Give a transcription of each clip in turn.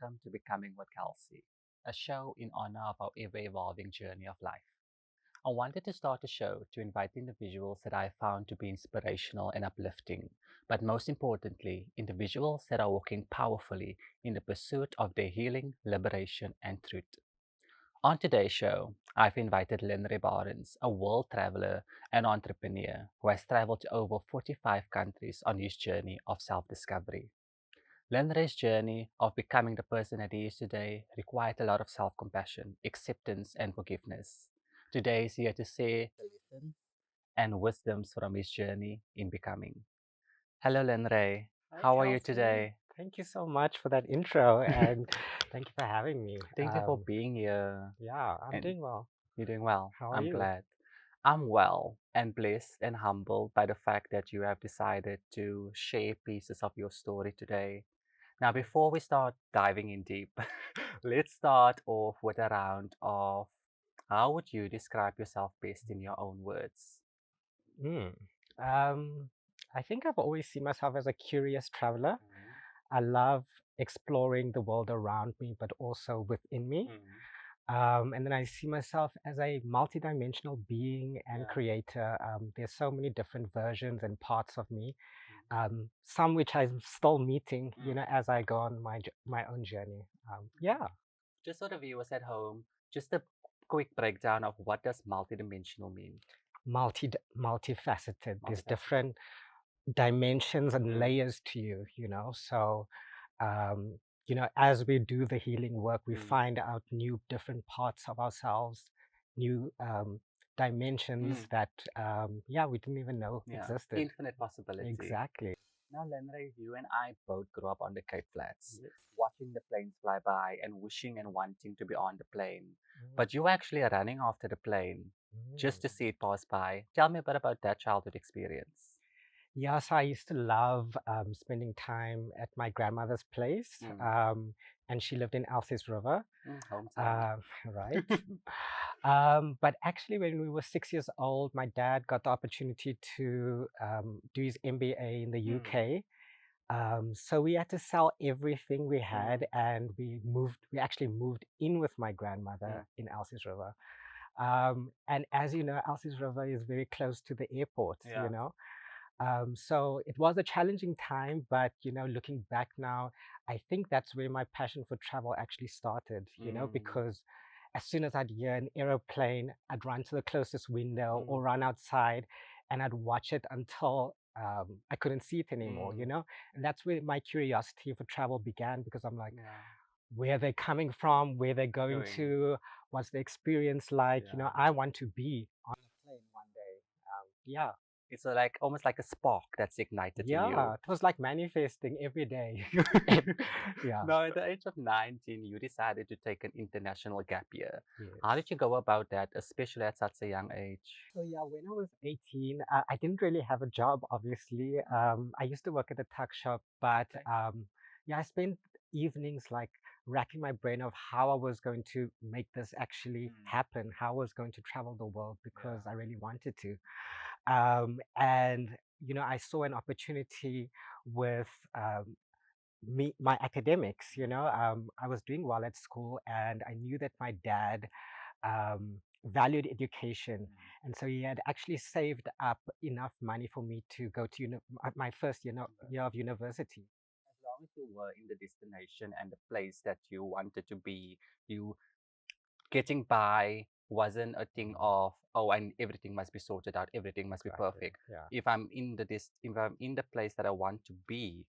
welcome to Becoming with Kelsey, a show in honor of our ever evolving journey of life. I wanted to start a show to invite individuals that I found to be inspirational and uplifting, but most importantly, individuals that are walking powerfully in the pursuit of their healing, liberation, and truth. On today's show, I've invited Lenre Barnes, a world traveler and entrepreneur who has traveled to over 45 countries on his journey of self discovery. Lenre's journey of becoming the person that he is today required a lot of self compassion, acceptance, and forgiveness. Today is here to share the lessons and wisdoms from his journey in becoming. Hello, Lenre. Hi, How are you Kelsey. today? Thank you so much for that intro and thank you for having me. Thank you for being here. Yeah, I'm And doing well. you're doing well. How are I'm you? glad. I'm well and blessed and humbled by the fact that you have decided to share pieces of your story today. Now, before we start diving in deep, let's start off with a round of how would you describe yourself best in your own words? Mm. Um, I think I've always seen myself as a curious traveler. I love exploring the world around me, but also within me. Mm. And then I see myself as a multidimensional being and Yeah. creator. There's so many different versions and parts of me, some which I'm still meeting, Mm. as I go on my own journey. Yeah, Just for the viewers at home, just a quick breakdown of what does multidimensional mean? multifaceted. There's Multifaceted. different dimensions and Mm. layers to you. So, um, as we do the healing work, we Mm. find out new different parts of ourselves, new dimensions Mm. that, yeah, we didn't even know Yeah. existed. Infinite possibility. Exactly. Now, Lenre, you and I both grew up on the Cape Flats, Yes. watching the planes fly by and wishing and wanting to be on the plane. Mm, But you were actually running after the plane just to mm. see it pass by. Tell me a bit about that childhood experience. Yes, I used to love spending time at my grandmother's place, Mm. and she lived in Alces River, Mm, hometown. uh, right? But actually, when we were 6 years old, my dad got the opportunity to do his MBA in the Mm. UK. So we had to sell everything we Mm. had, and we moved. We actually moved in with my grandmother Mm. in Alces River. And as you know, Alces River is very close to the airport. Yeah. So it was a challenging time, but looking back now, I think that's where my passion for travel actually started, Mm. because as soon as I'd hear an aeroplane, I'd run to the closest window or Mm. run outside and I'd watch it until I couldn't see it anymore. Mm. And that's where my curiosity for travel began, because I'm like, Yeah. where they're coming from, where they're going Going. to, what's the experience like, Yeah. I want to be on a plane one day. Yeah. It's like almost like a spark that's ignited in Yeah, you. it was like manifesting every day. Yeah. Now, at the age of 19, you decided to take an international gap year. How Yes. did you go about that, especially at such a young age? So yeah, when I was 18, I didn't really have a job, obviously. I used to work at a tuck shop, but Okay. yeah, I spent evenings like racking my brain of how I was going to make this actually Mm. happen, how I was going to travel the world because Yeah. I really wanted to. And I saw an opportunity with my academics. I was doing well at school, and I knew that my dad valued education, Mm. and so he had actually saved up enough money for me to go to my first Okay. year of university. As long as you were in the destination and the place that you wanted to be, you getting by wasn't a thing Mm, of, oh, and everything must be sorted out, everything must be exactly. perfect. Yeah. If I'm in the place that I want to be,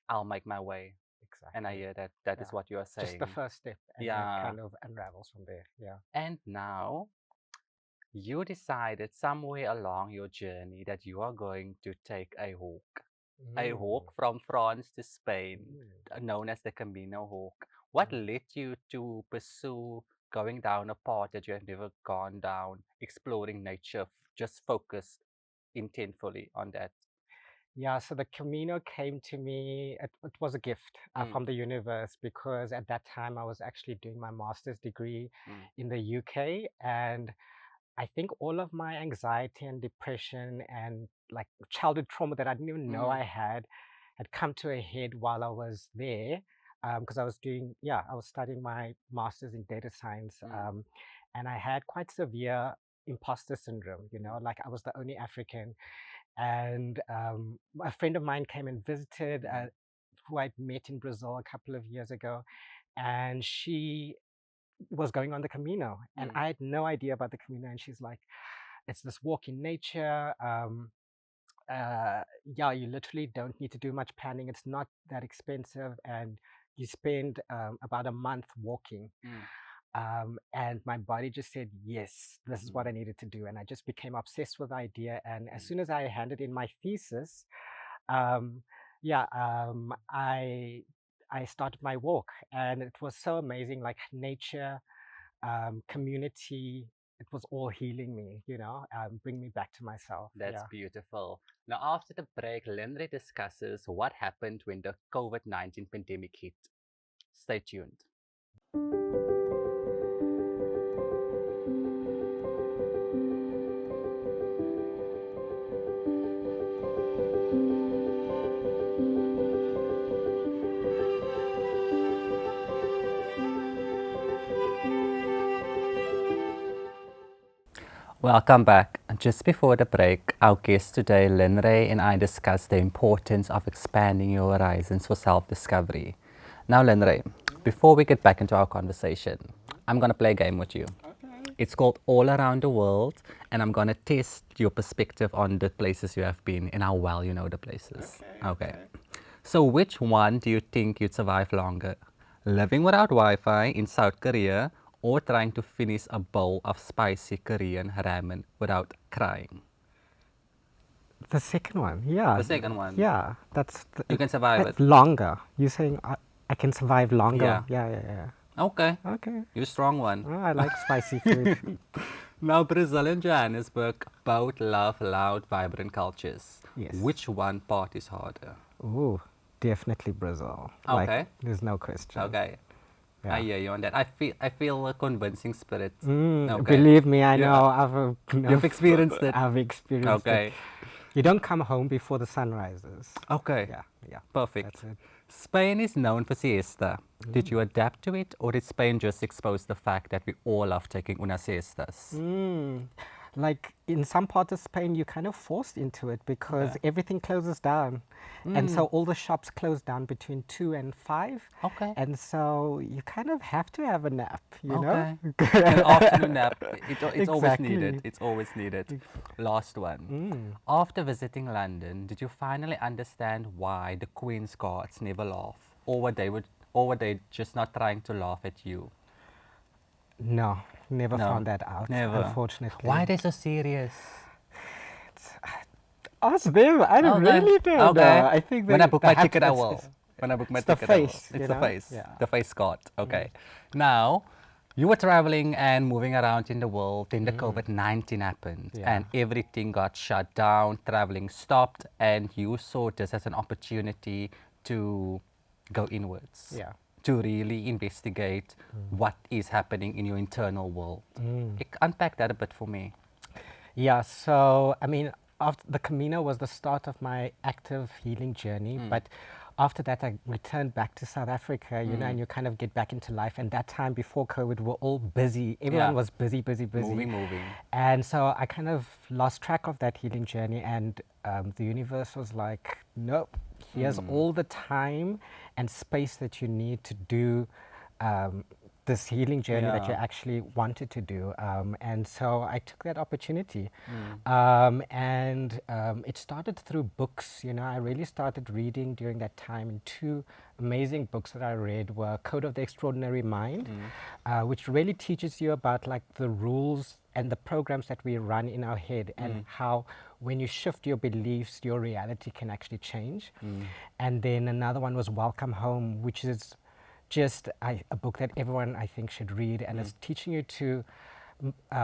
I'll make my way. And I Exactly. hear that that is Yeah. what you are Just the saying. first step, and then it Yeah. kind of unravels from there. Yeah. And now you decided somewhere along your journey that you are going to take a Mm, walk from France to Spain, mm, known as the Camino Hawk. What mm. led you to pursue going down a path that you have never gone down, exploring nature, just focused intentfully on that? Yeah, so the Camino came to me, it was a gift Mm. from the universe, because at that time I was actually doing my master's degree Mm. in the UK. And I think all of my anxiety and depression and like childhood trauma that I didn't even know I Mm. had come to a head while I was there. because I was studying my master's in data science, Mm, and I had quite severe imposter syndrome, like I was the only African. And a friend of mine came and visited, who I'd met in Brazil a couple of years ago, and she was going on the Camino, and mm, I had no idea about the Camino. And she's like, "It's this walk in nature. Yeah, you literally don't need to do much planning. It's not that expensive, and you spend about a month walking." mm, And my body just said, yes, this is mm, what I needed to do. And I just became obsessed with the idea. And as mm. soon as I handed in my thesis, um, yeah, I started my walk, and it was so amazing. Like nature, community, it was all healing me. Bring me back to myself. That's Yeah. beautiful. Now, after the break, Lenre discusses what happened when the COVID-19 pandemic hit. Stay tuned. Welcome back. Just before the break, our guest today, Lenre, and I discussed the importance of expanding your horizons for self-discovery. Now, Lenre, before we get back into our conversation, I'm going to play a game with you. Okay. It's called All Around the World, and I'm going to test your perspective on the places you have been and how well you know the places. Okay. So, which one do you think you'd survive longer? Living without Wi Fi in South Korea or trying to finish a bowl of spicy Korean ramen without crying? The second one, yeah, The second one, yeah, you can survive it. that's longer. You're saying I can survive longer? Yeah. Yeah, yeah, yeah. Okay. Okay. You're a strong one. Oh, I like spicy food. Now, Brazil and Johannesburg both love loud, vibrant cultures. Yes. Which one parties harder? Ooh, definitely Brazil. Like, Okay. there's no question. Okay. Yeah. I hear you on that. I feel a convincing spirit. Okay. Believe me, I Yeah. know. You've experienced it. I've experienced it. Okay. You don't come home before the sun rises. Okay. Yeah, yeah. Perfect. That's it. Spain is known for siesta. Did you adapt to it, or did Spain just expose the fact that we all love taking unas siestas? Like in some parts of Spain, you're kind of forced into it because Okay. everything closes down. And so all the shops close down between 2 and 5. Okay. And so you kind of have to have a nap, Okay. An afternoon nap. It's always needed. Exactly. It's always needed. Last one. After visiting London, did you finally understand why the Queen's Guards never laugh, or were they just not trying to laugh at you? No, never No, found that out, never. unfortunately. Why are they so serious? Ask them. I Okay. really don't Okay. know. I think When I book they my have ticket, to, I will. When I book my it's the ticket, I will. face, It's you the know? face. Yeah. The face card. Okay. Now, you were traveling and moving around in the world, then the COVID-19 happened, Yeah. and everything got shut down, traveling stopped, and you saw this as an opportunity to go inwards. Yeah. To really investigate what is happening in your internal world. Unpack that a bit for me. Yeah, so I mean, after the Camino was the start of my active healing journey, but after that, I returned back to South Africa, and you kind of get back into life. And that time before COVID, we're all busy. Everyone Yeah. was busy, busy, busy. Moving. And so I kind of lost track of that healing journey. And the universe was like, nope, here's all the time and space that you need to do this healing journey that you Yeah. actually wanted to do. And so I took that opportunity. And it started through books. I really started reading during that time. And two amazing books that I read were Code of the Extraordinary Mind, which really teaches you about like the rules and the programs that we run in our head and how when you shift your beliefs, your reality can actually change. And then another one was Welcome Home, which is just a book that everyone I think should read, and it's teaching you to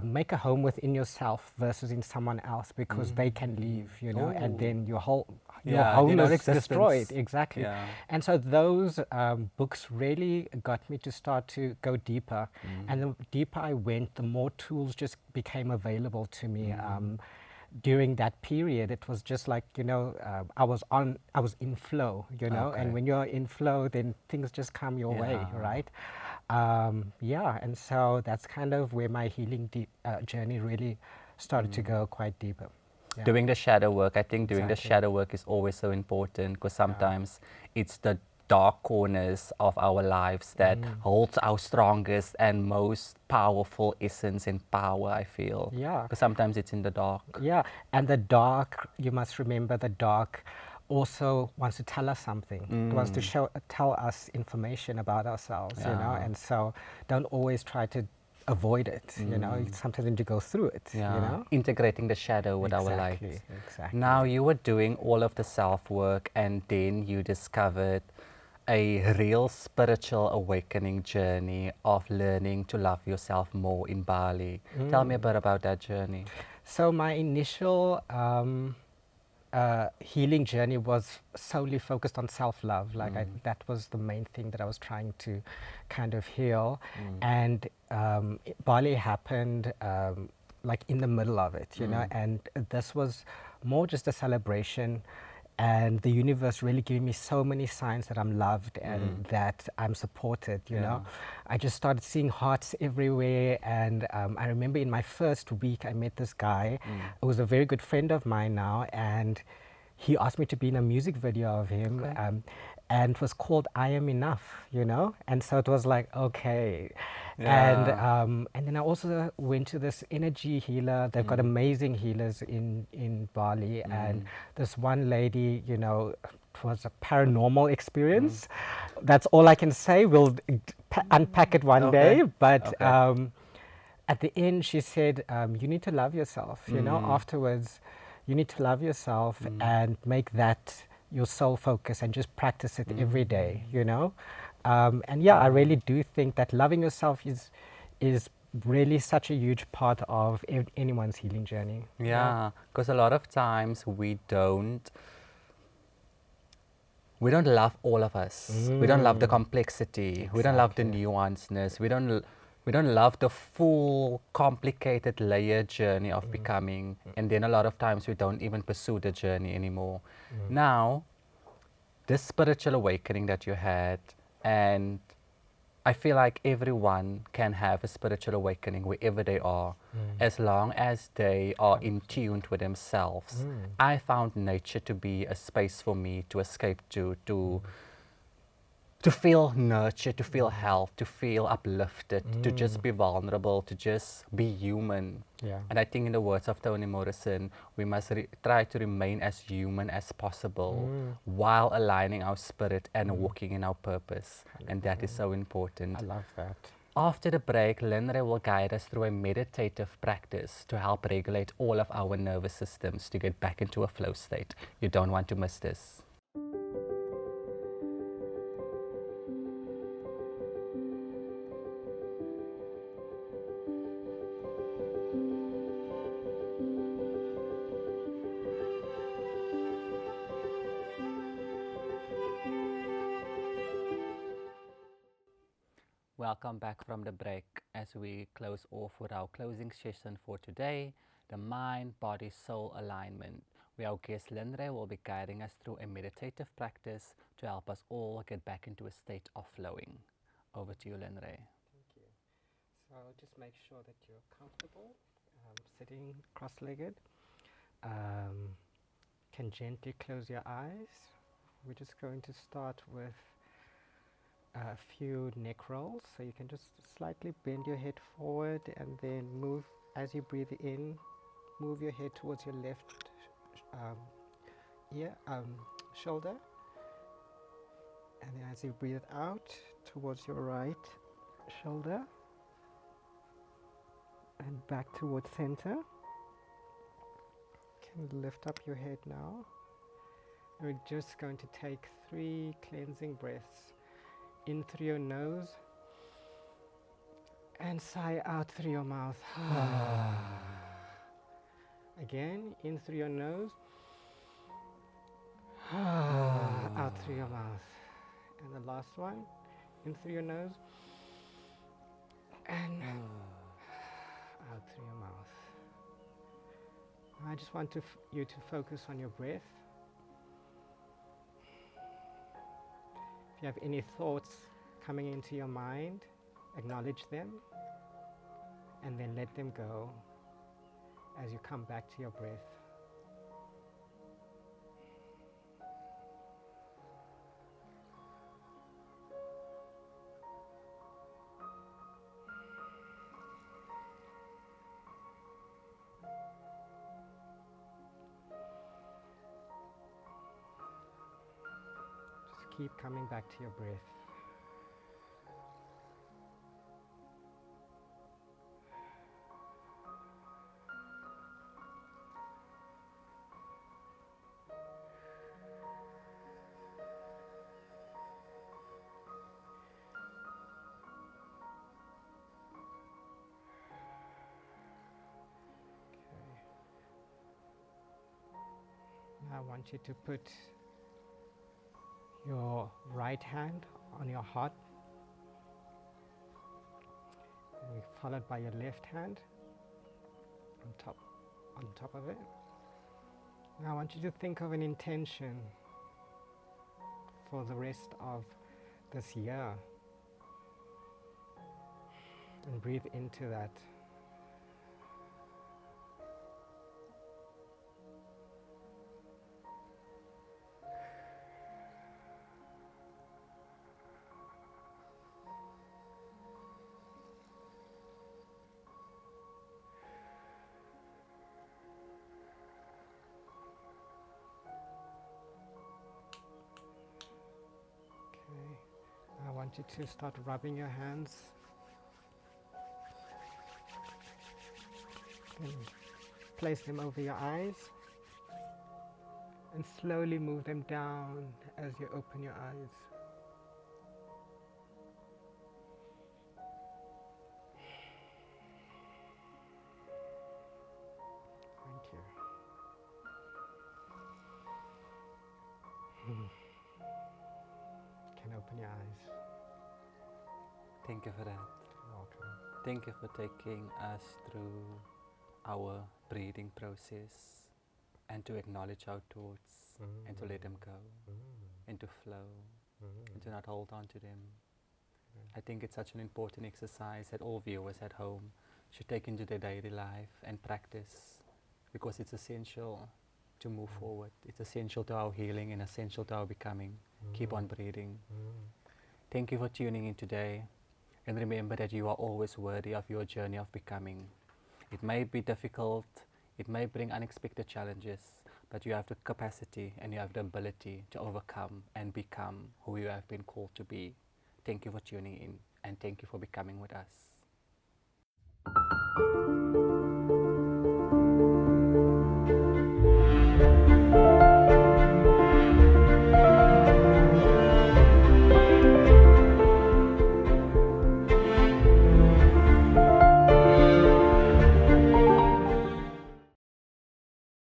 make a home within yourself versus in someone else, because they can leave, and then your Yeah, home their is destroyed. existence. Exactly. Yeah. And so those books really got me to start to go deeper, and the deeper I went, the more tools just became available to me. during that period, it was just like, I was in flow, and Okay. when you're in flow, then things just come your way, Yeah. right? Yeah, and so that's kind of where my healing journey really started to go quite deeper. Yeah, Doing the shadow work, I think doing the exactly. shadow work is always so important because Yeah. sometimes it's the dark corners of our lives that holds our strongest and most powerful essence and power, I feel. Yeah. Because sometimes it's in the dark. Yeah, and the dark, you must remember the dark also wants to tell us something. It wants to tell us information about ourselves, Yeah. and so don't always try to avoid it, sometimes you need to go through it, Yeah, integrating the shadow with our light. Exactly, exactly. Now you were doing all of the self work, and then you discovered a real spiritual awakening journey of learning to love yourself more in Bali. Tell me a bit about that journey. So my initial healing journey was solely focused on self-love. Like that was the main thing that I was trying to kind of heal. And Bali happened like in the middle of it, and this was more just a celebration. And the universe really giving me so many signs that I'm loved and that I'm supported, Yeah. I just started seeing hearts everywhere. And I remember in my first week, I met this guy who was a very good friend of mine now. And he asked me to be in a music video of him. Okay. And it was called I Am Enough, And so it was like, okay. Yeah. And then I also went to this energy healer. They've got amazing healers in Bali. And this one lady, it was a paranormal experience. That's all I can say. We'll unpack it one Okay. day. But Okay. at the end, she said, you need to love yourself, afterwards, you need to love yourself and make that your sole focus and just practice it every day, and yeah, I really do think that loving yourself is really such a huge part of anyone's healing journey. Yeah, because a lot of times we don't love all of us. We don't love the complexity. We don't love the Exactly. nuanceness. We don't love the full complicated layered journey of becoming. And then a lot of times we don't even pursue the journey anymore. Now, this spiritual awakening that you had, and I feel like everyone can have a spiritual awakening wherever they are, as long as they are in tune with themselves. I found nature to be a space for me to escape to feel nurtured, to feel held, to feel uplifted, to just be vulnerable, to just be human. Yeah. And I think in the words of Toni Morrison, we must try to remain as human as possible while aligning our spirit and walking in our purpose. And that is so important. I love that. After the break, Linre will guide us through a meditative practice to help regulate all of our nervous systems to get back into a flow state. You don't want to miss this. Welcome back from the break as we close off with our closing session for today, the mind, body, soul alignment, where our guest Linre will be guiding us through a meditative practice to help us all get back into a state of flowing. Over to you, Linre. Thank you. So just make sure that you're comfortable, sitting cross-legged. Can gently close your eyes. We're just going to start with a few neck rolls. So you can just slightly bend your head forward and then move as you breathe in. Move your head towards your left shoulder, and then as you breathe out towards your right shoulder and back towards center. Can lift up your head now. We're just going to take 3 cleansing breaths. In through your nose and sigh out through your mouth. Again, in through your nose, out through your mouth. And the last one, in through your nose and out through your mouth. I just want you to focus on your breath. If you have any thoughts coming into your mind, acknowledge them and then let them go as you come back to your breath. Just keep coming back to your breath. Now I want you to put your right hand on your heart, followed by your left hand on top of it. Now I want you to think of an intention for the rest of this year and breathe into that. I want you to start rubbing your hands. Then place them over your eyes and slowly move them down as you open your eyes. Thank you. You can open your eyes. Thank you for that. You're welcome. Thank you for taking us through our breathing process and to acknowledge our thoughts and to let them go and to flow and to not hold on to them. I think it's such an important exercise that all viewers at home should take into their daily life and practice, because it's essential to move forward. It's essential to our healing and essential to our becoming. Keep on breathing. Thank you for tuning in today, and remember that you are always worthy of your journey of becoming. It may be difficult, it may bring unexpected challenges, but you have the capacity and you have the ability to overcome and become who you have been called to be. Thank you for tuning in, and thank you for becoming with us.